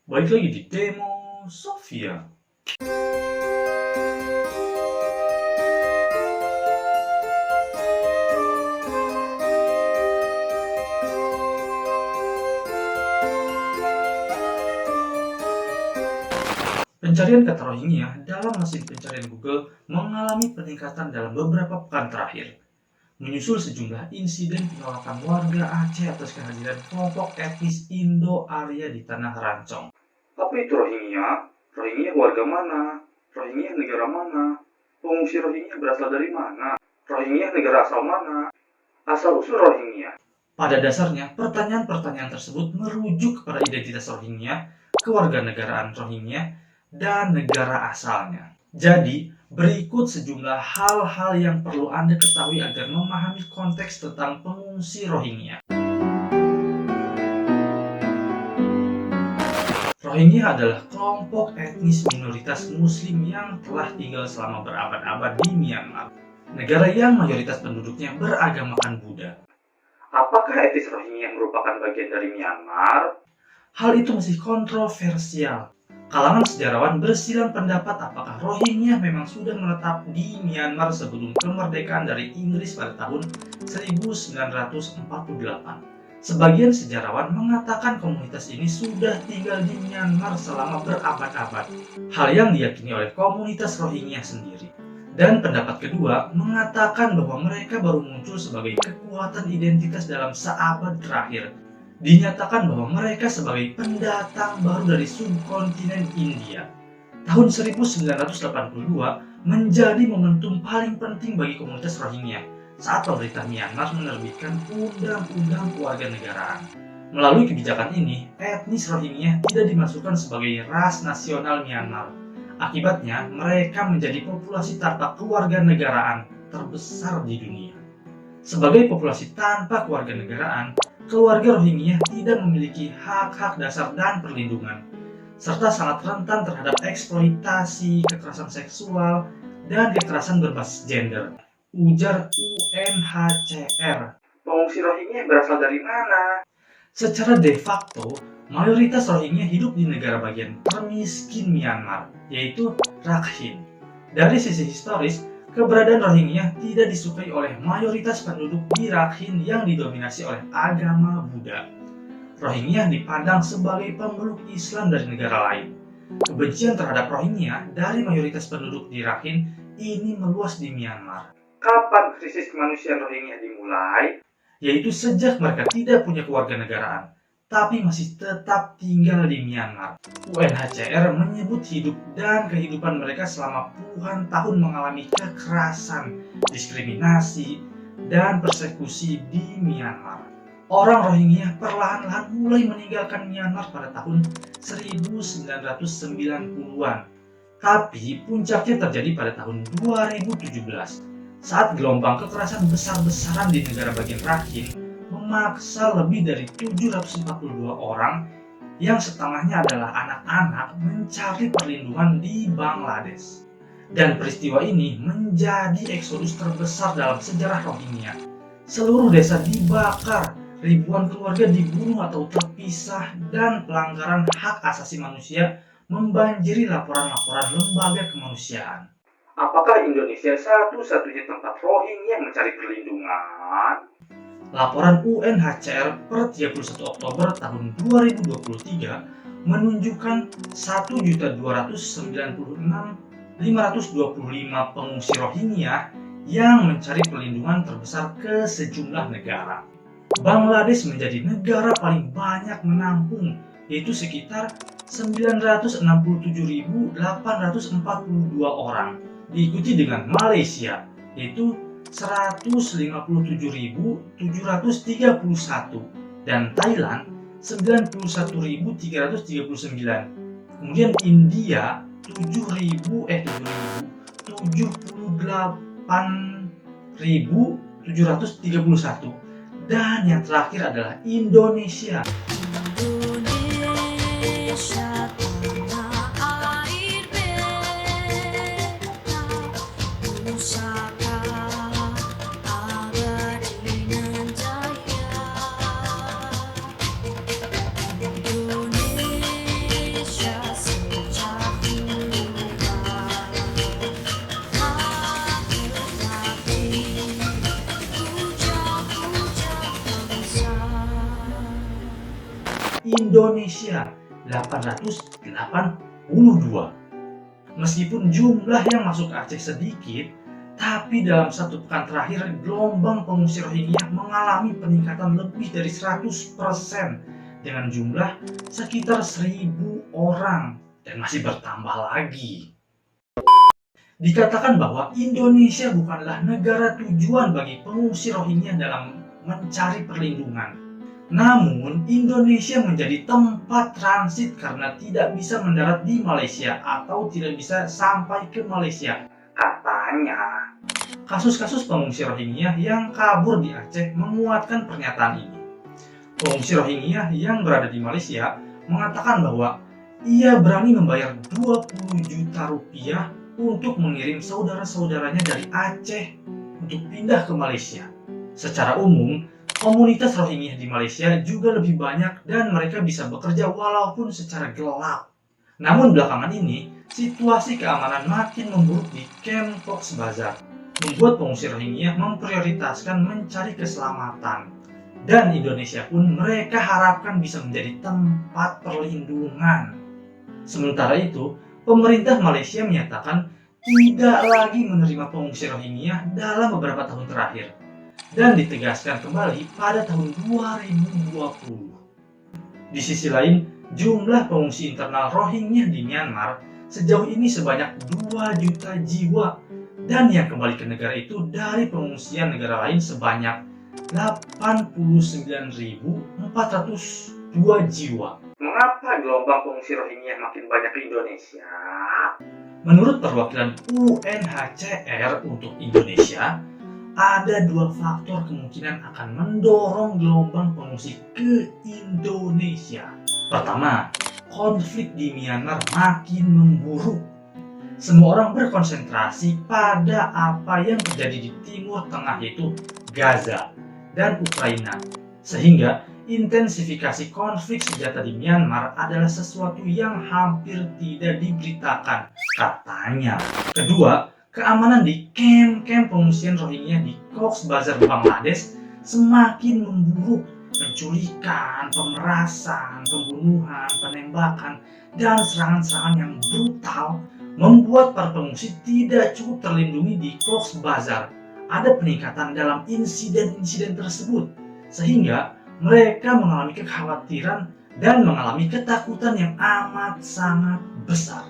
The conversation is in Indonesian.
Balik lagi di Demo Sofia. Pencarian kata Rohingya dalam mesin pencarian Google mengalami peningkatan dalam beberapa pekan terakhir, menyusul sejumlah insiden penolakan warga Aceh atas kehadiran kelompok etnis Indo-Arya di Tanah Rancong. Apa itu Rohingya? Rohingya warga mana? Rohingya negara mana? Pengungsi Rohingya berasal dari mana? Rohingya negara asal mana? Asal-usul Rohingya. Pada dasarnya, pertanyaan-pertanyaan tersebut merujuk kepada identitas Rohingya, kewarganegaraan Rohingya, dan negara asalnya. Jadi, berikut sejumlah hal-hal yang perlu Anda ketahui agar memahami konteks tentang pengungsi Rohingya. Rohingya adalah kelompok etnis minoritas Muslim yang telah tinggal selama berabad-abad di Myanmar, negara yang mayoritas penduduknya beragamakan Buddha. Apakah etnis Rohingya merupakan bagian dari Myanmar? Hal itu masih kontroversial. Kalangan sejarawan bersilang pendapat apakah Rohingya memang sudah menetap di Myanmar sebelum kemerdekaan dari Inggris pada tahun 1948. Sebagian sejarawan mengatakan komunitas ini sudah tinggal di Myanmar selama berabad-abad, hal yang diyakini oleh komunitas Rohingya sendiri. Dan pendapat kedua mengatakan bahwa mereka baru muncul sebagai kekuatan identitas dalam seabad terakhir. Dinyatakan bahwa mereka sebagai pendatang baru dari subkontinen India. Tahun 1982 menjadi momentum paling penting bagi komunitas Rohingya saat pemerintah Myanmar menerbitkan Undang-Undang Kewarganegaraan. Melalui kebijakan ini, etnis Rohingya tidak dimasukkan sebagai ras nasional Myanmar. Akibatnya, mereka menjadi populasi tanpa kewarganegaraan terbesar di dunia. Sebagai populasi tanpa kewarganegaraan, keluarga Rohingya tidak memiliki hak-hak dasar dan perlindungan, serta sangat rentan terhadap eksploitasi, kekerasan seksual, dan kekerasan berbasis gender. Ujar UNHCR. Pengungsi Rohingya berasal dari mana? Secara de facto, mayoritas Rohingya hidup di negara bagian termiskin Myanmar, yaitu Rakhine. Dari sisi historis, keberadaan Rohingya tidak disukai oleh mayoritas penduduk di Rakhine yang didominasi oleh agama Buddha. Rohingya dipandang sebagai pemeluk Islam dari negara lain. Kebencian terhadap Rohingya dari mayoritas penduduk di Rakhine ini meluas di Myanmar. Kapan krisis kemanusiaan Rohingya dimulai? Yaitu sejak mereka tidak punya kewarganegaraan, tapi masih tetap tinggal di Myanmar. UNHCR menyebut hidup dan kehidupan mereka selama puluhan tahun mengalami kekerasan, diskriminasi, dan persekusi di Myanmar. Orang Rohingya perlahan-lahan mulai meninggalkan Myanmar pada tahun 1990-an. Tapi puncaknya terjadi pada tahun 2017 saat gelombang kekerasan besar-besaran di negara bagian Rakhine memaksa lebih dari 742 orang yang setengahnya adalah anak-anak mencari perlindungan di Bangladesh. Dan peristiwa ini menjadi eksodus terbesar dalam sejarah Rohingya. Seluruh desa dibakar, ribuan keluarga dibunuh atau terpisah, dan pelanggaran hak asasi manusia membanjiri laporan-laporan lembaga kemanusiaan. Apakah Indonesia satu-satunya tempat Rohingya mencari perlindungan? Laporan UNHCR per 31 Oktober tahun 2023 menunjukkan 1.296.525 pengungsi Rohingya yang mencari perlindungan terbesar ke sejumlah negara. Bangladesh menjadi negara paling banyak menampung, yaitu sekitar 967.842 orang, diikuti dengan Malaysia, yaitu 157.731, dan Thailand 91.339. Kemudian India 78.731, dan yang terakhir adalah Indonesia. Indonesia 882. Meskipun jumlah yang masuk Aceh sedikit, tapi dalam 1 pekan terakhir gelombang pengungsi Rohingya mengalami peningkatan lebih dari 100% dengan jumlah sekitar 1.000 orang dan masih bertambah lagi. Dikatakan bahwa Indonesia bukanlah negara tujuan bagi pengungsi Rohingya dalam mencari perlindungan. Namun, Indonesia menjadi tempat transit karena tidak bisa mendarat di Malaysia atau tidak bisa sampai ke Malaysia. Katanya, kasus-kasus pengungsi Rohingya yang kabur di Aceh menguatkan pernyataan ini. Pengungsi Rohingya yang berada di Malaysia mengatakan bahwa ia berani membayar 20 juta rupiah untuk mengirim saudara-saudaranya dari Aceh untuk pindah ke Malaysia. Secara umum, komunitas Rohingya di Malaysia juga lebih banyak dan mereka bisa bekerja walaupun secara gelap. Namun belakangan ini, situasi keamanan makin memburuk di kamp Cox's Bazar, membuat pengungsi Rohingya memprioritaskan mencari keselamatan. Dan Indonesia pun mereka harapkan bisa menjadi tempat perlindungan. Sementara itu, pemerintah Malaysia menyatakan tidak lagi menerima pengungsi Rohingya dalam beberapa tahun terakhir dan ditegaskan kembali pada tahun 2020. Di sisi lain, jumlah pengungsi internal Rohingya di Myanmar sejauh ini sebanyak 2 juta jiwa dan yang kembali ke negara itu dari pengungsian negara lain sebanyak 89.402 jiwa. Mengapa gelombang pengungsi Rohingya makin banyak di Indonesia? Menurut perwakilan UNHCR untuk Indonesia, ada 2 faktor kemungkinan akan mendorong gelombang pengungsi ke Indonesia. Pertama, konflik di Myanmar makin memburuk. Semua orang berkonsentrasi pada apa yang terjadi di Timur Tengah, yaitu Gaza dan Ukraina, sehingga intensifikasi konflik senjata di Myanmar adalah sesuatu yang hampir tidak diberitakan, katanya. Kedua, keamanan di kamp-kamp pengungsian Rohingya di Cox's Bazar, Bangladesh semakin memburuk. Penculikan, pemerasan, pembunuhan, penembakan, dan serangan-serangan yang brutal membuat para pengungsi tidak cukup terlindungi di Cox's Bazar. Ada peningkatan dalam insiden-insiden tersebut, sehingga mereka mengalami kekhawatiran dan mengalami ketakutan yang amat sangat besar.